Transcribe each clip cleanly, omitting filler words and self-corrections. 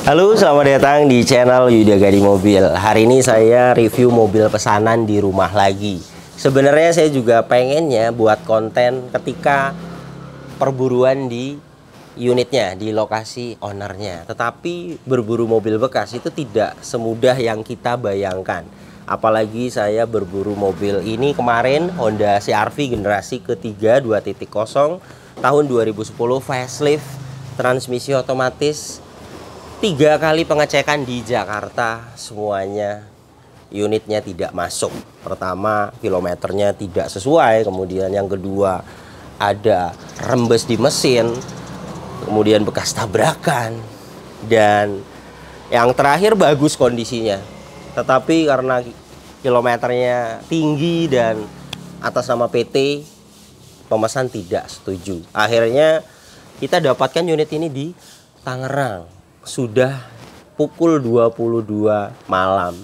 Halo, selamat datang di channel Yuda Gadi Mobil. Hari ini saya review mobil pesanan di rumah lagi. Sebenarnya saya juga pengennya buat konten ketika perburuan di unitnya, di lokasi ownernya. Tetapi berburu mobil bekas itu tidak semudah yang kita bayangkan. Apalagi saya berburu mobil ini kemarin, Honda CR-V generasi ketiga 2.0 tahun 2010, facelift, transmisi otomatis. 3 kali pengecekan di Jakarta, semuanya unitnya tidak masuk. Pertama, kilometernya tidak sesuai. Kemudian yang kedua, ada rembes di mesin. Kemudian bekas tabrakan. Dan yang terakhir bagus kondisinya. Tetapi karena kilometernya tinggi dan atas nama PT, pemesan tidak setuju. Akhirnya kita dapatkan unit ini di Tangerang. Sudah pukul 22 malam.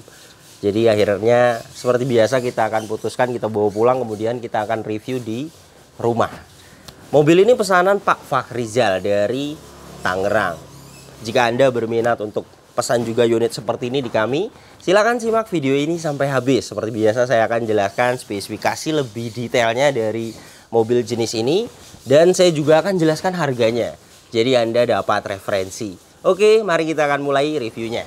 Jadi akhirnya seperti biasa kita akan putuskan, kita bawa pulang, kemudian kita akan review di rumah. Mobil ini pesanan Pak Fakhrizal dari Tangerang. Jika Anda berminat untuk pesan juga unit seperti ini di kami, silakan simak video ini sampai habis. Seperti biasa saya akan jelaskan spesifikasi lebih detailnya dari mobil jenis ini, dan saya juga akan jelaskan harganya. Jadi Anda dapat referensi. Oke, mari kita akan mulai reviewnya.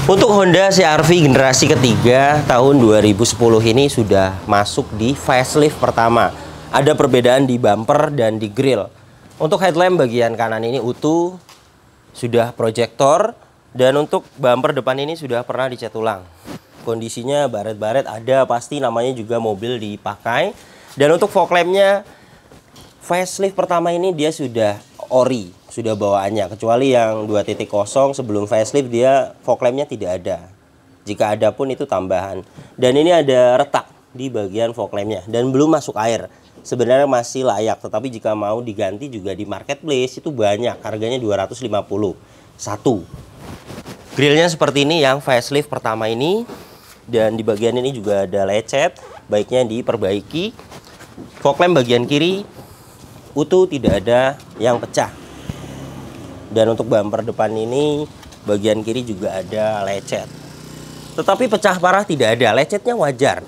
Untuk Honda CR-V generasi ketiga tahun 2010 ini sudah masuk di facelift pertama. Ada perbedaan di bumper dan di grill. Untuk headlamp bagian kanan ini utuh, sudah proyektor, dan untuk bumper depan ini sudah pernah dicat ulang. Kondisinya baret-baret ada, pasti namanya juga mobil dipakai. Dan untuk fog lampnya facelift pertama ini dia sudah ori, sudah bawaannya, kecuali yang 2.0 sebelum facelift dia fog lampnya tidak ada. Jika ada pun itu tambahan. Dan ini ada retak di bagian fog lampnya dan belum masuk air. Sebenarnya masih layak, tetapi jika mau diganti juga di marketplace itu banyak, harganya 250 satu. Grillnya seperti ini yang facelift pertama ini, dan di bagian ini juga ada lecet, baiknya diperbaiki. Fog lamp bagian kiri utuh, tidak ada yang pecah. Dan untuk bumper depan ini bagian kiri juga ada lecet, tetapi pecah parah tidak ada, lecetnya wajar.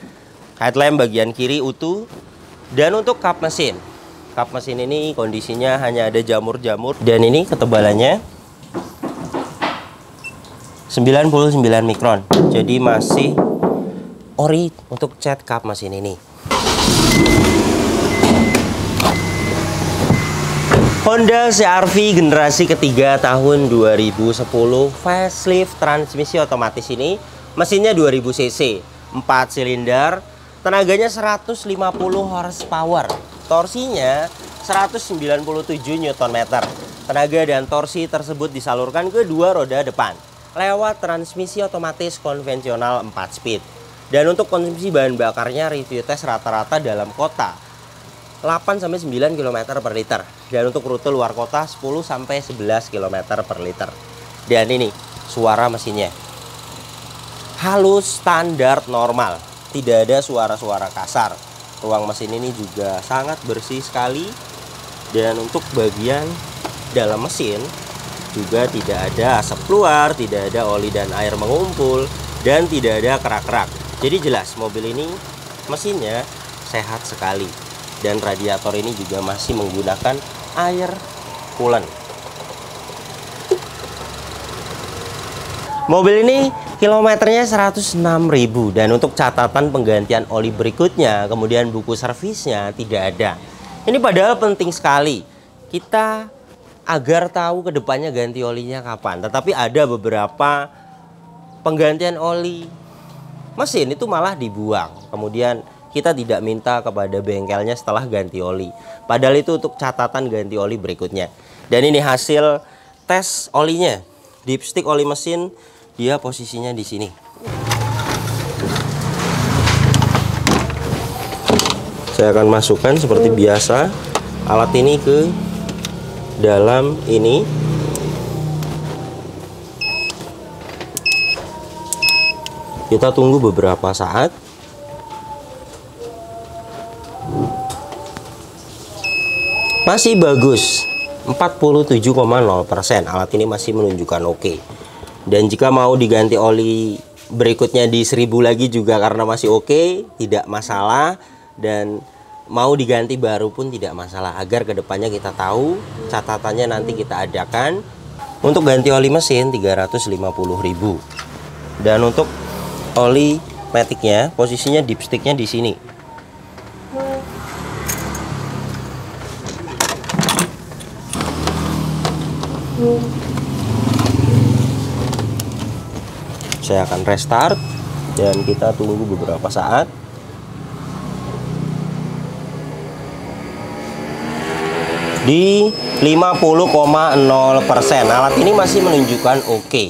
Headlamp bagian kiri utuh. Dan untuk kap mesin ini kondisinya hanya ada jamur-jamur, dan ini ketebalannya 99 mikron, jadi masih ori untuk cat kap mesin ini. Honda CR-V generasi ketiga tahun 2010, facelift, transmisi otomatis ini. Mesinnya 2000 cc, 4 silinder, tenaganya 150 horsepower, torsinya 197 Nm. Tenaga dan torsi tersebut disalurkan ke dua roda depan lewat transmisi otomatis konvensional 4 speed. Dan untuk konsumsi bahan bakarnya review tes rata-rata dalam kota 8-9 km per liter, dan untuk rute luar kota 10-11 km per liter. Dan ini suara mesinnya halus, standar, normal, tidak ada suara-suara kasar. Ruang mesin ini juga sangat bersih sekali, dan untuk bagian dalam mesin juga tidak ada asap keluar, tidak ada oli dan air mengumpul, dan tidak ada kerak-kerak. Jadi jelas mobil ini mesinnya sehat sekali. Dan radiator ini juga masih menggunakan air coolant. Mobil ini kilometernya 106.000 dan untuk catatan penggantian oli berikutnya, kemudian buku servisnya tidak ada. Ini padahal penting sekali kita agar tahu kedepannya ganti olinya kapan. Tetapi ada beberapa penggantian oli mesin itu malah dibuang. Kemudian kita tidak minta kepada bengkelnya setelah ganti oli. Padahal itu untuk catatan ganti oli berikutnya. Dan ini hasil tes olinya. Dipstick oli mesin, dia posisinya di sini. Saya akan masukkan seperti biasa alat ini ke dalam ini. Kita tunggu beberapa saat. Masih bagus, 47,0%. Alat ini masih menunjukkan oke. Dan jika mau diganti oli berikutnya di 1000 lagi juga karena masih oke, tidak masalah. Dan mau diganti baru pun tidak masalah, agar kedepannya kita tahu, catatannya nanti kita adakan. Untuk ganti oli mesin 350.000. Dan untuk oli maticnya posisinya dipsticknya di sini. Saya akan restart dan kita tunggu beberapa saat. Di 50,0%. Alat ini masih menunjukkan oke.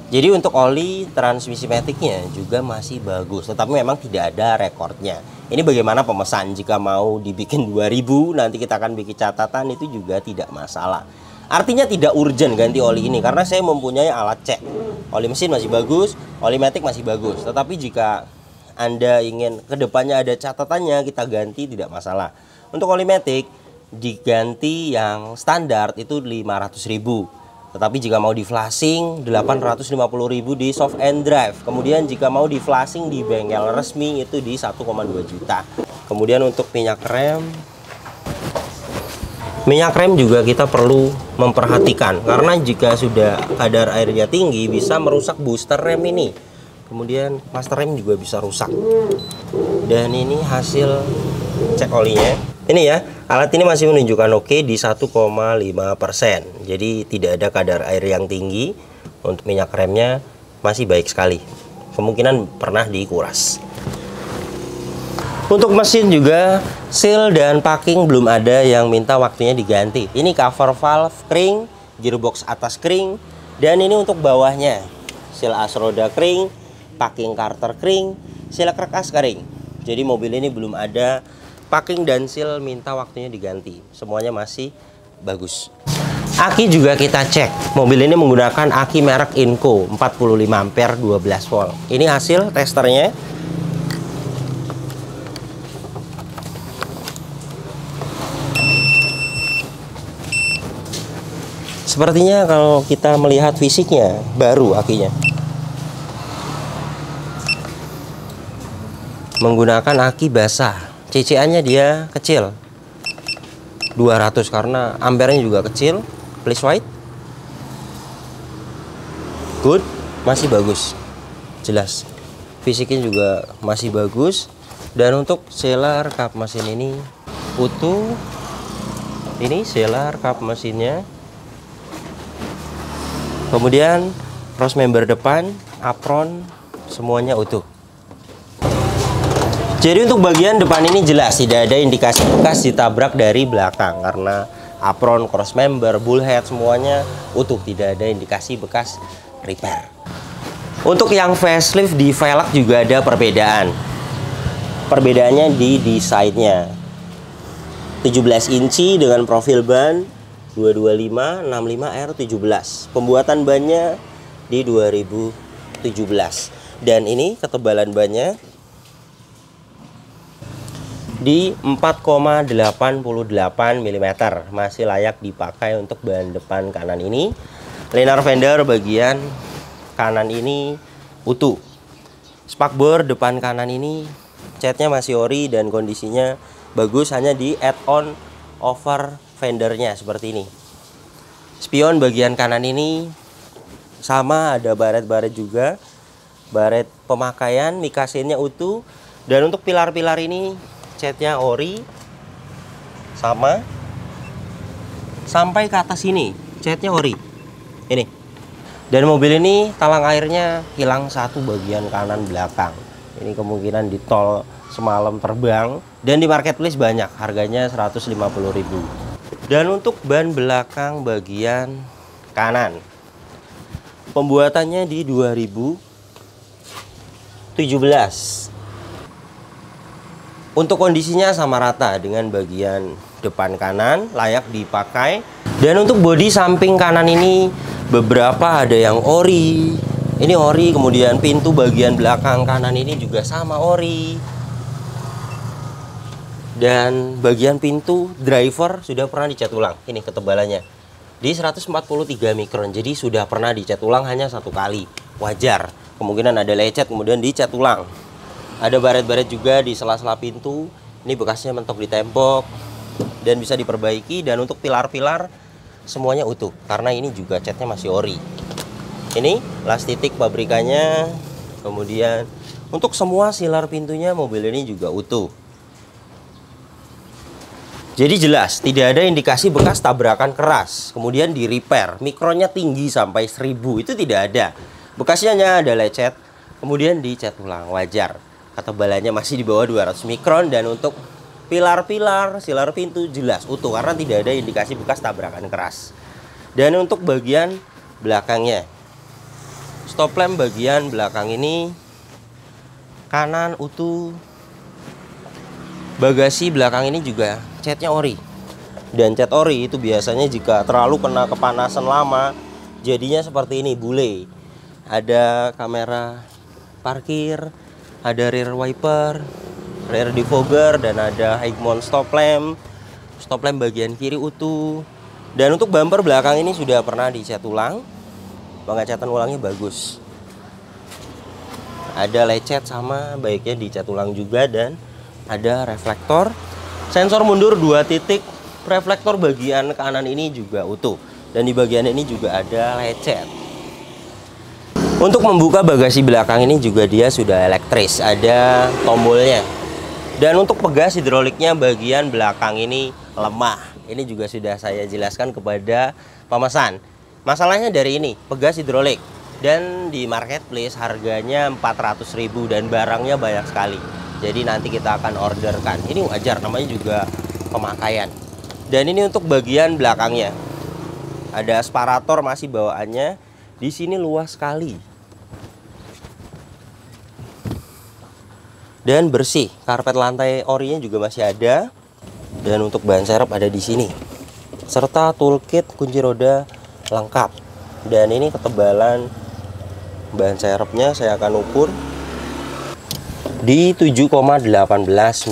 Jadi untuk oli transmisi maticnya juga masih bagus, tetapi memang tidak ada rekornya. Ini bagaimana pemesan, jika mau dibikin 2000 nanti kita akan bikin catatan, itu juga tidak masalah. Artinya tidak urgent ganti oli ini karena saya mempunyai alat cek. Oli mesin masih bagus, oli matic masih bagus. Tetapi jika Anda ingin kedepannya ada catatannya, kita ganti tidak masalah. Untuk oli matic diganti yang standar itu 500.000. Tetapi jika mau di flashing 850.000 di soft and drive. Kemudian jika mau di flashing di bengkel resmi itu di 1,2 juta. Kemudian untuk minyak rem juga kita perlu memperhatikan karena jika sudah kadar airnya tinggi bisa merusak booster rem ini. Kemudian master rem juga bisa rusak. Dan ini hasil cek olinya. Ini ya, alat ini masih menunjukkan oke di 1,5%. Jadi tidak ada kadar air yang tinggi. Untuk minyak remnya masih baik sekali. Kemungkinan pernah dikuras. Untuk mesin juga seal dan packing belum ada yang minta waktunya diganti. Ini cover valve kering, gearbox atas kering, dan ini untuk bawahnya. Seal as roda kering, packing carter kering, seal kerkas kering. Jadi mobil ini belum ada packing dan seal minta waktunya diganti. Semuanya masih bagus. Aki juga kita cek. Mobil ini menggunakan aki merek Inco 45 ampere 12 volt. Ini hasil testernya. Sepertinya kalau kita melihat fisiknya baru akinya. Menggunakan aki basah. CCA-nya dia kecil 200 karena ampernya juga kecil. Please white. Good, masih bagus. Jelas. Fisiknya juga masih bagus. Dan untuk sealer kap mesin ini utuh. Ini sealer kap mesinnya. Kemudian cross member depan, apron semuanya utuh. Jadi untuk bagian depan ini jelas tidak ada indikasi bekas ditabrak dari belakang karena apron, cross member, bullhead semuanya utuh, tidak ada indikasi bekas repair. Untuk yang facelift di velg juga ada perbedaan. Perbedaannya di desainnya. 17 inci dengan profil ban 225 65R17. Pembuatan bannya di 2017. Dan ini ketebalan bannya di 4,88 mm, masih layak dipakai untuk ban depan kanan ini. Liner fender bagian kanan ini utuh. Spakbor depan kanan ini catnya masih ori dan kondisinya bagus, hanya di add-on over fendernya seperti ini. Spion bagian kanan ini sama, ada baret-baret juga, baret pemakaian, mikasennya utuh. Dan untuk pilar-pilar ini catnya ori sama, sampai ke atas ini catnya ori ini. Dan mobil ini talang airnya hilang satu bagian kanan belakang. Ini kemungkinan di tol semalam terbang. Dan di marketplace banyak, harganya 150.000. Dan untuk ban belakang bagian kanan, pembuatannya di 2017. Untuk kondisinya sama rata dengan bagian depan kanan, layak dipakai. Dan untuk bodi samping kanan ini beberapa ada yang ori. Ini ori, kemudian pintu bagian belakang kanan ini juga sama ori. Dan bagian pintu driver sudah pernah dicat ulang. Ini ketebalannya di 143 mikron. Jadi sudah pernah dicat ulang hanya satu kali. Wajar, kemungkinan ada lecet kemudian dicat ulang. Ada baret-baret juga di sela-sela pintu. Ini bekasnya mentok di tembok dan bisa diperbaiki. Dan untuk pilar-pilar semuanya utuh karena ini juga catnya masih ori. Ini las titik pabrikannya. Kemudian untuk semua silar pintunya mobil ini juga utuh. Jadi jelas tidak ada indikasi bekas tabrakan keras. Kemudian di repair, mikronnya tinggi sampai 1000, itu tidak ada. Bekasnya hanya ada lecet, kemudian dicat ulang, wajar. Ketebalannya masih di bawah 200 mikron. Dan untuk pilar-pilar, silar pintu jelas utuh karena tidak ada indikasi bekas tabrakan keras. Dan untuk bagian belakangnya, stop lamp bagian belakang ini kanan utuh. Bagasi belakang ini juga catnya ori. Dan cat ori itu biasanya jika terlalu kena kepanasan lama jadinya seperti ini, bule. Ada kamera parkir, ada rear wiper, rear defogger, dan ada high mount stop lamp. Stop lamp bagian kiri utuh. Dan untuk bumper belakang ini sudah pernah dicat ulang. Pengecatan ulangnya bagus. Ada lecet sama, baiknya dicat ulang juga. Dan ada reflektor, sensor mundur 2 titik, reflektor bagian kanan ini juga utuh. Dan di bagian ini juga ada lecet. Untuk membuka bagasi belakang ini juga dia sudah elektris, ada tombolnya. Dan untuk pegas hidroliknya bagian belakang ini lemah. Ini juga sudah saya jelaskan kepada pemesan. Masalahnya dari ini, pegas hidrolik. Dan di marketplace harganya 400.000 dan barangnya banyak sekali. Jadi nanti kita akan orderkan. Ini wajar, namanya juga pemakaian. Dan ini untuk bagian belakangnya. Ada asparator masih bawaannya. Di sini luas sekali. Dan bersih. Karpet lantai orinya juga masih ada. Dan untuk ban serep ada di sini. Serta toolkit kunci roda lengkap. Dan ini ketebalan ban serepnya saya akan ukur di 7,18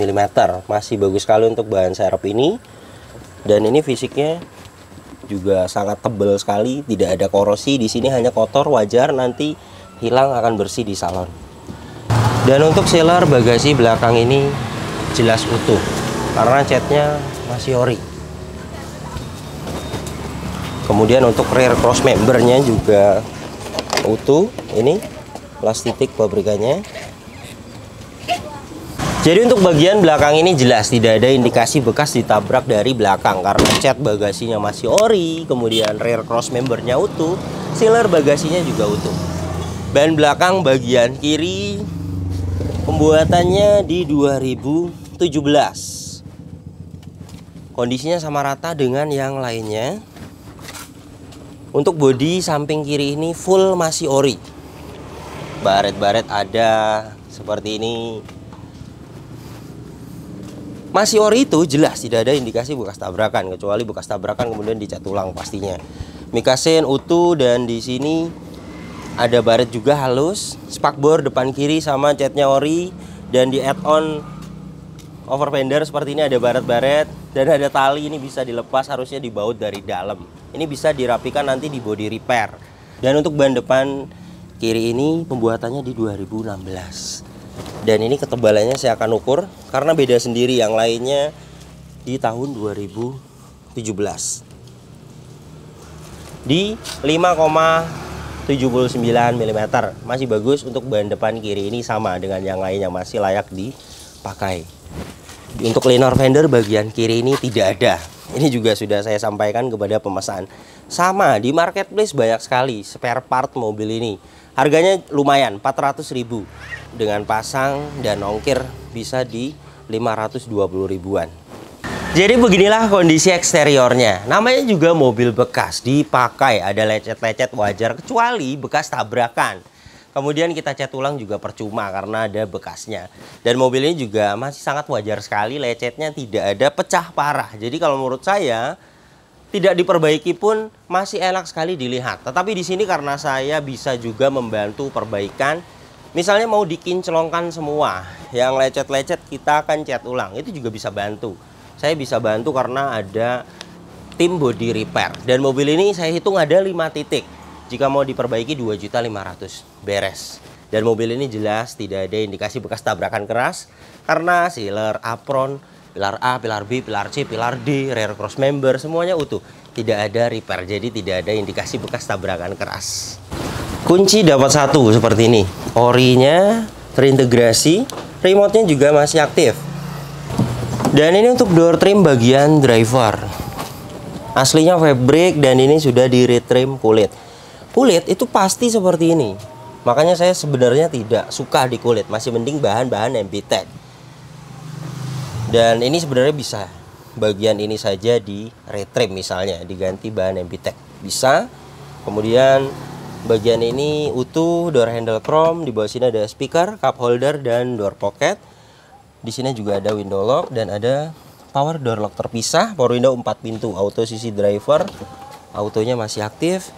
mm. Masih bagus sekali untuk bahan serep ini. Dan ini fisiknya juga sangat tebal sekali, tidak ada korosi. Di sini hanya kotor, wajar, nanti hilang akan bersih di salon. Dan untuk sealer bagasi belakang ini jelas utuh karena catnya masih ori. Kemudian untuk rear cross membernya juga utuh. Ini plastik pabrikannya. Jadi untuk bagian belakang ini jelas tidak ada indikasi bekas ditabrak dari belakang karena cat bagasinya masih ori, kemudian rear cross membernya utuh, sealer bagasinya juga utuh. Ban belakang bagian kiri pembuatannya di 2017. Kondisinya sama rata dengan yang lainnya. Untuk bodi samping kiri ini full masih ori. Baret-baret ada seperti ini. Masih ori itu jelas tidak ada indikasi bekas tabrakan, kecuali bekas tabrakan kemudian dicat ulang pastinya. Mikasen utuh dan di sini ada baret juga halus, spakbor depan kiri sama catnya ori. Dan di add-on over fender seperti ini ada baret-baret dan ada tali, ini bisa dilepas, harusnya dibaut dari dalam. Ini bisa dirapikan nanti di body repair. Dan untuk ban depan kiri ini pembuatannya di 2016. Dan ini ketebalannya saya akan ukur karena beda sendiri, yang lainnya di tahun 2017. di 5,79 mm. Masih bagus. Untuk ban depan kiri ini sama dengan yang lainnya, masih layak dipakai. Untuk liner fender bagian kiri ini tidak ada. Ini juga sudah saya sampaikan kepada pemesan. Sama, di marketplace banyak sekali spare part mobil ini. Harganya lumayan, 400.000. Dengan pasang dan ongkir bisa di 520 ribuan. Jadi beginilah kondisi eksteriornya. Namanya juga mobil bekas, dipakai, ada lecet-lecet wajar kecuali bekas tabrakan. Kemudian kita cat ulang juga percuma karena ada bekasnya. Dan mobil ini juga masih sangat wajar sekali, lecetnya tidak ada pecah parah. Jadi kalau menurut saya tidak diperbaiki pun masih enak sekali dilihat. Tetapi di sini karena saya bisa juga membantu perbaikan. Misalnya mau dikinclongkan semua, yang lecet-lecet kita akan cat ulang, itu juga bisa bantu. Saya bisa bantu karena ada tim body repair. Dan mobil ini saya hitung ada 5 titik. Jika mau diperbaiki 2.500.000 beres. Dan mobil ini jelas tidak ada indikasi bekas tabrakan keras karena sealer, apron, pilar A, pilar B, pilar C, pilar D, rear cross member semuanya utuh. Tidak ada repair, jadi tidak ada indikasi bekas tabrakan keras. Kunci dapat satu seperti ini. Orinya terintegrasi, remote-nya juga masih aktif. Dan ini untuk door trim bagian driver. Aslinya fabric dan ini sudah di retrim kulit. Kulit itu pasti seperti ini. Makanya saya sebenarnya tidak suka di kulit, masih mending bahan-bahan MBTEC. Dan ini sebenarnya bisa bagian ini saja di retrim, misalnya diganti bahan MBTEC bisa. Kemudian bagian ini utuh, door handle chrome, di bawah sini ada speaker, cup holder dan door pocket. Di sini juga ada window lock dan ada power door lock terpisah, power window 4 pintu, auto sisi driver, autonya masih aktif.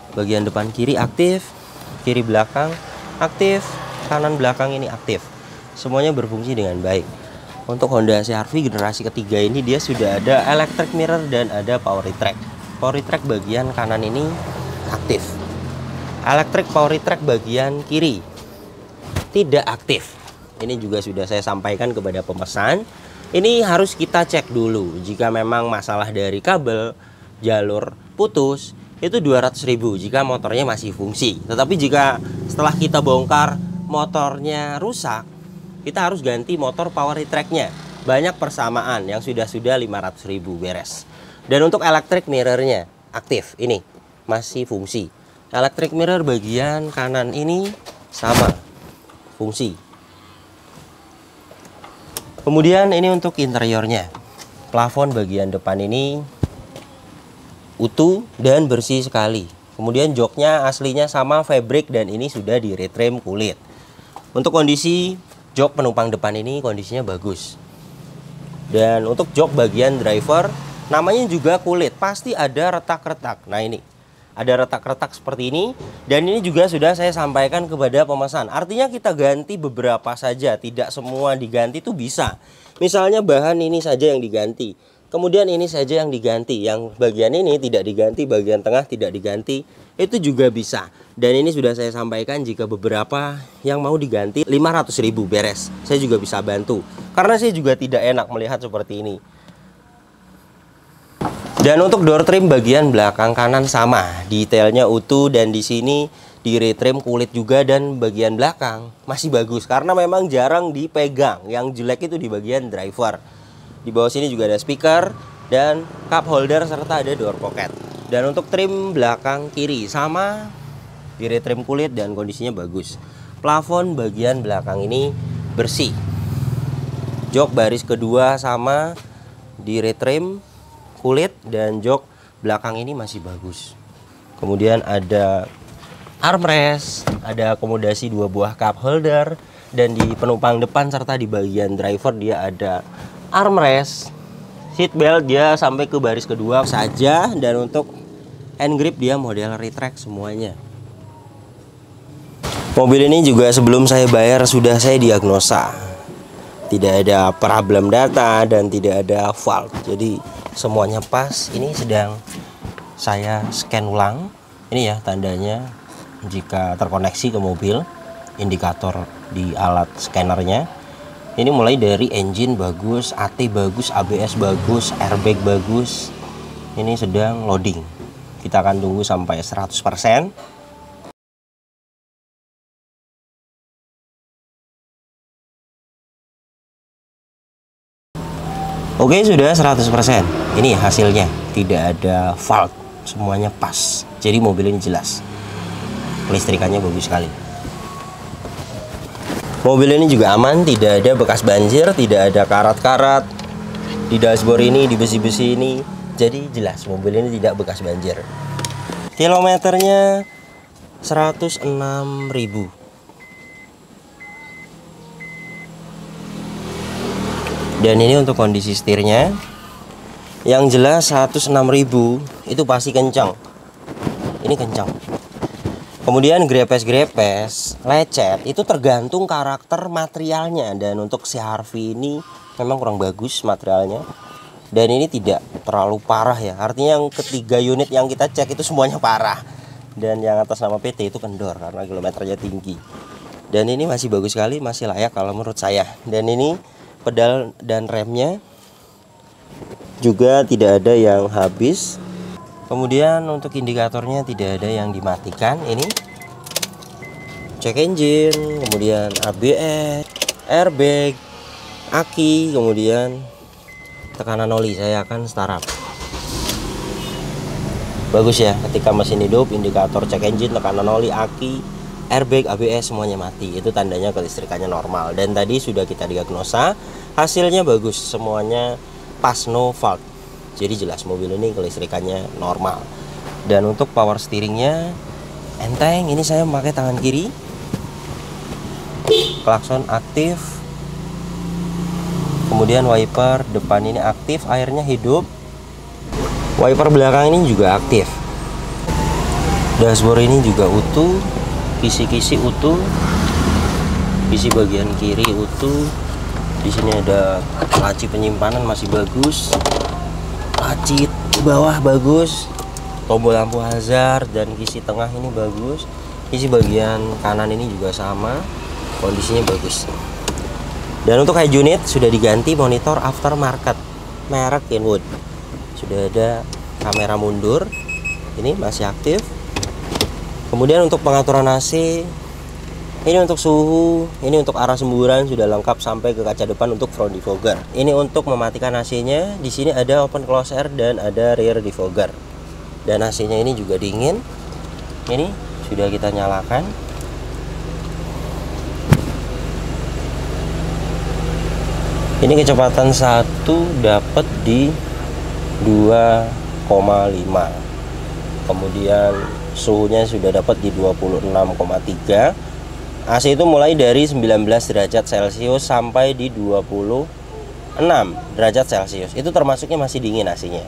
Bagian depan kiri aktif, kiri belakang aktif, kanan belakang ini aktif. Semuanya berfungsi dengan baik. Untuk Honda CR-V generasi ketiga ini dia sudah ada electric mirror dan ada power retract. Power retract bagian kanan ini aktif. Electric power retract bagian kiri tidak aktif. Ini juga sudah saya sampaikan kepada pemesan. Ini harus kita cek dulu. Jika memang masalah dari kabel, jalur putus, itu 200.000 jika motornya masih fungsi. Tetapi jika setelah kita bongkar motornya rusak, kita harus ganti motor power retract-nya. Banyak persamaan yang sudah 500.000 beres. Dan untuk electric mirror-nya aktif, ini masih fungsi. Electric mirror bagian kanan ini sama fungsi. Kemudian ini untuk interiornya. Plafon bagian depan ini utuh dan bersih sekali. Kemudian joknya aslinya sama fabric dan ini sudah di retrim kulit. Untuk kondisi jok penumpang depan ini kondisinya bagus. Dan untuk jok bagian driver namanya juga kulit, pasti ada retak-retak. Nah ini ada retak-retak seperti ini. Dan ini juga sudah saya sampaikan kepada pemesan. Artinya kita ganti beberapa saja, tidak semua diganti itu bisa. Misalnya bahan ini saja yang diganti, kemudian ini saja yang diganti, yang bagian ini tidak diganti, bagian tengah tidak diganti, itu juga bisa. Dan ini sudah saya sampaikan jika beberapa yang mau diganti 500.000 beres, saya juga bisa bantu. Karena saya juga tidak enak melihat seperti ini. Dan untuk door trim bagian belakang kanan sama, detailnya utuh dan di sini di retrim kulit juga dan bagian belakang masih bagus karena memang jarang dipegang. Yang jelek itu di bagian driver. Di bawah sini juga ada speaker dan cup holder serta ada door pocket. Dan untuk trim belakang kiri sama, di retrim kulit dan kondisinya bagus. Plafon bagian belakang ini bersih. Jok baris kedua sama, di retrim kulit dan jok belakang ini masih bagus. Kemudian ada armrest, ada akomodasi 2 buah cup holder, dan di penumpang depan serta di bagian driver dia ada armrest, seat belt dia sampai ke baris kedua saja, dan untuk hand grip dia model retract semuanya. Mobil ini juga sebelum saya bayar sudah saya diagnosa, tidak ada problem data dan tidak ada fault, jadi semuanya pas. Ini sedang saya scan ulang. Ini ya tandanya jika terkoneksi ke mobil, indikator di alat scannernya. Ini mulai dari engine bagus, AT bagus, ABS bagus, airbag bagus, Ini sedang loading. Kita akan tunggu sampai 100%. Oke, sudah 100%. Ini hasilnya, tidak ada fault, semuanya pas. Jadi mobil ini jelas. Kelistrikannya bagus sekali. Mobil ini juga aman, tidak ada bekas banjir, tidak ada karat-karat di dashboard ini, di besi-besi ini. Jadi jelas mobil ini tidak bekas banjir. Kilometernya 106.000. Dan ini untuk kondisi setirnya. Yang jelas 106.000 itu pasti kencang. Ini kencang. Kemudian grepes-grepes, lecet itu tergantung karakter materialnya. Dan untuk CR-V ini memang kurang bagus materialnya. Dan ini tidak terlalu parah ya. Artinya yang ketiga unit yang kita cek itu semuanya parah. Dan yang atas nama PT itu kendor karena kilometernya tinggi. Dan ini masih bagus sekali, masih layak kalau menurut saya. Dan ini pedal dan remnya juga tidak ada yang habis. Kemudian untuk indikatornya tidak ada yang dimatikan. Ini check engine, kemudian ABS, airbag, aki, kemudian tekanan oli. Saya akan startup. Bagus ya, ketika mesin hidup, indikator check engine, tekanan oli, aki, airbag, ABS semuanya mati. Itu tandanya kelistrikannya normal. Dan tadi sudah kita diagnosa, hasilnya bagus, semuanya pas, no fault. Jadi jelas mobil ini kelistrikannya normal. Dan untuk power steeringnya enteng. Ini saya memakai tangan kiri. Klakson aktif. Kemudian wiper depan ini aktif, airnya hidup. Wiper belakang ini juga aktif. Dashboard ini juga utuh. Kisi-kisi utuh. Kisi bagian kiri utuh. Di sini ada laci penyimpanan masih bagus. Laci di bawah bagus. Tombol lampu hazard dan kisi tengah ini bagus. Kisi bagian kanan ini juga sama. Kondisinya bagus. Dan untuk head unit sudah diganti monitor aftermarket merek Kenwood. Sudah ada kamera mundur. Ini masih aktif. Kemudian untuk pengaturan AC, ini untuk suhu, ini untuk arah semburan sudah lengkap sampai ke kaca depan untuk front defogger. Ini untuk mematikan AC-nya. Di sini ada open close air dan ada rear defogger. Dan AC-nya ini juga dingin. Ini sudah kita nyalakan. Ini kecepatan 1 dapat di 2,5. Kemudian suhunya sudah dapat di 26,3. AC itu mulai dari 19 derajat Celcius sampai di 26 derajat Celcius. Itu termasuknya masih dingin AC-nya.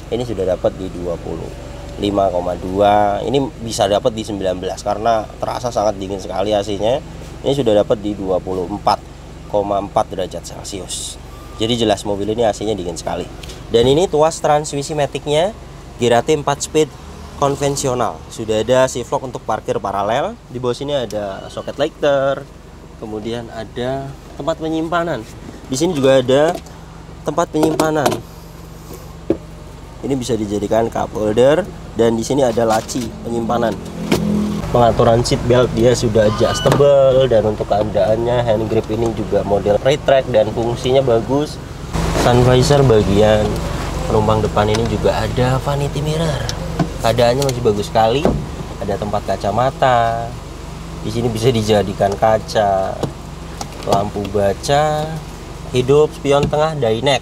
Ini sudah dapat di 25,2. Ini bisa dapat di 19 karena terasa sangat dingin sekali AC-nya. Ini sudah dapat di 24,4 derajat Celcius. Jadi jelas mobil ini AC-nya dingin sekali. Dan ini tuas transmisi maticnya Girate 4 speed konvensional. Sudah ada shift lock untuk parkir paralel. Di bawah sini ada soket lighter. Kemudian ada tempat penyimpanan. Di sini juga ada tempat penyimpanan. Ini bisa dijadikan cup holder dan di sini ada laci penyimpanan. Pengaturan seat belt dia sudah adjustable dan untuk keadaannya hand grip ini juga model retract dan fungsinya bagus. Sun visor bagian penumpang depan ini juga ada vanity mirror. Keadaannya masih bagus sekali. Ada tempat kacamata. Di sini bisa dijadikan kaca. Lampu baca hidup, spion tengah, dyneck.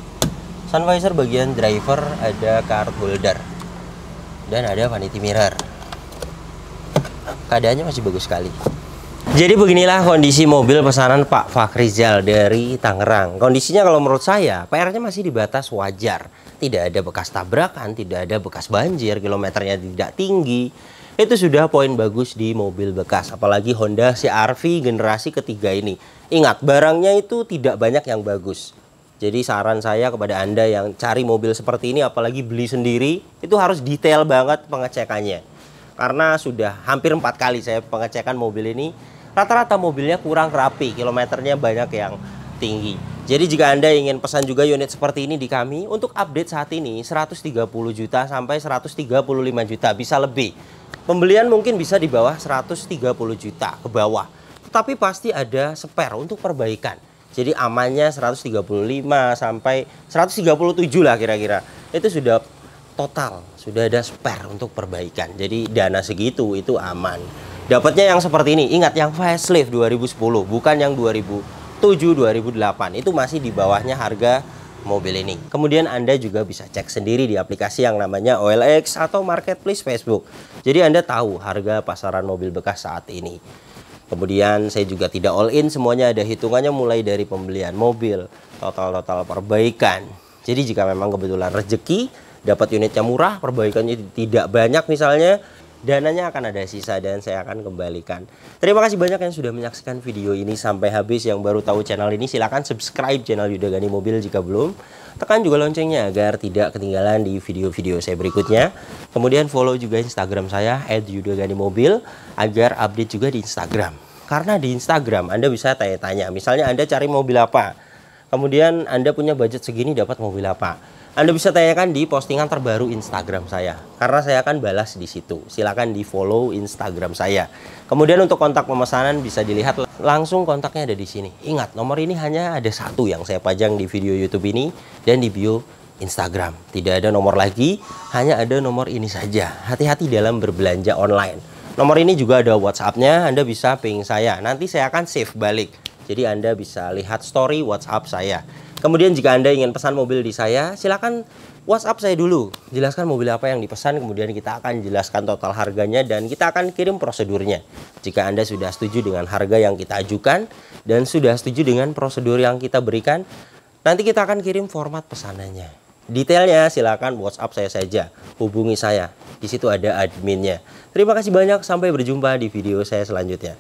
Sun visor bagian driver ada card holder. Dan ada vanity mirror. Keadaannya masih bagus sekali. Jadi beginilah kondisi mobil pesanan Pak Fakrizal dari Tangerang. Kondisinya kalau menurut saya PR-nya masih di batas wajar. Tidak ada bekas tabrakan, tidak ada bekas banjir, kilometernya tidak tinggi. Itu sudah poin bagus di mobil bekas. Apalagi Honda CR-V generasi ketiga ini. Ingat, barangnya itu tidak banyak yang bagus. Jadi saran saya kepada Anda yang cari mobil seperti ini, apalagi beli sendiri, itu harus detail banget pengecekannya. Karena sudah hampir 4 kali saya pengecekan mobil ini. Rata-rata mobilnya kurang rapi, kilometernya banyak yang tinggi. Jadi jika Anda ingin pesan juga unit seperti ini di kami, untuk update saat ini 130 juta sampai 135 juta, bisa lebih. Pembelian mungkin bisa di bawah 130 juta ke bawah. Tetapi pasti ada spare untuk perbaikan. Jadi amannya 135 sampai 137 lah kira-kira. Itu sudah total, sudah ada spare untuk perbaikan. Jadi dana segitu itu aman. Dapatnya yang seperti ini. Ingat, yang facelift 2010, bukan yang 2007-2008. Itu masih di bawahnya harga mobil ini. Kemudian Anda juga bisa cek sendiri di aplikasi yang namanya OLX atau Marketplace Facebook. Jadi Anda tahu harga pasaran mobil bekas saat ini. Kemudian saya juga tidak all in, semuanya ada hitungannya mulai dari pembelian mobil, total perbaikan. Jadi jika memang kebetulan rezeki, dapat unitnya murah, perbaikannya tidak banyak misalnya, dananya akan ada sisa dan saya akan kembalikan. Terima kasih banyak yang sudah menyaksikan video ini sampai habis. Yang baru tahu channel ini silahkan subscribe channel Yuda Gani Mobil jika belum. Tekan juga loncengnya agar tidak ketinggalan di video-video saya berikutnya. Kemudian follow juga Instagram saya @yudaganimobil agar update juga di Instagram. Karena di Instagram Anda bisa tanya-tanya. Misalnya Anda cari mobil apa, kemudian Anda punya budget segini dapat mobil apa, Anda bisa tanyakan di postingan terbaru Instagram saya, karena saya akan balas di situ. Silakan di follow Instagram saya. Kemudian untuk kontak pemesanan bisa dilihat langsung, kontaknya ada di sini. Ingat, nomor ini hanya ada satu yang saya pajang di video YouTube ini dan di bio Instagram. Tidak ada nomor lagi, hanya ada nomor ini saja. Hati-hati dalam berbelanja online. Nomor ini juga ada WhatsApp-nya, Anda bisa ping saya. Nanti saya akan save balik. Jadi Anda bisa lihat story WhatsApp saya. Kemudian jika Anda ingin pesan mobil di saya, silakan WhatsApp saya dulu. Jelaskan mobil apa yang dipesan, kemudian kita akan jelaskan total harganya dan kita akan kirim prosedurnya. Jika Anda sudah setuju dengan harga yang kita ajukan dan sudah setuju dengan prosedur yang kita berikan, nanti kita akan kirim format pesanannya. Detailnya silakan WhatsApp saya saja, hubungi saya. Di situ ada adminnya. Terima kasih banyak, sampai berjumpa di video saya selanjutnya.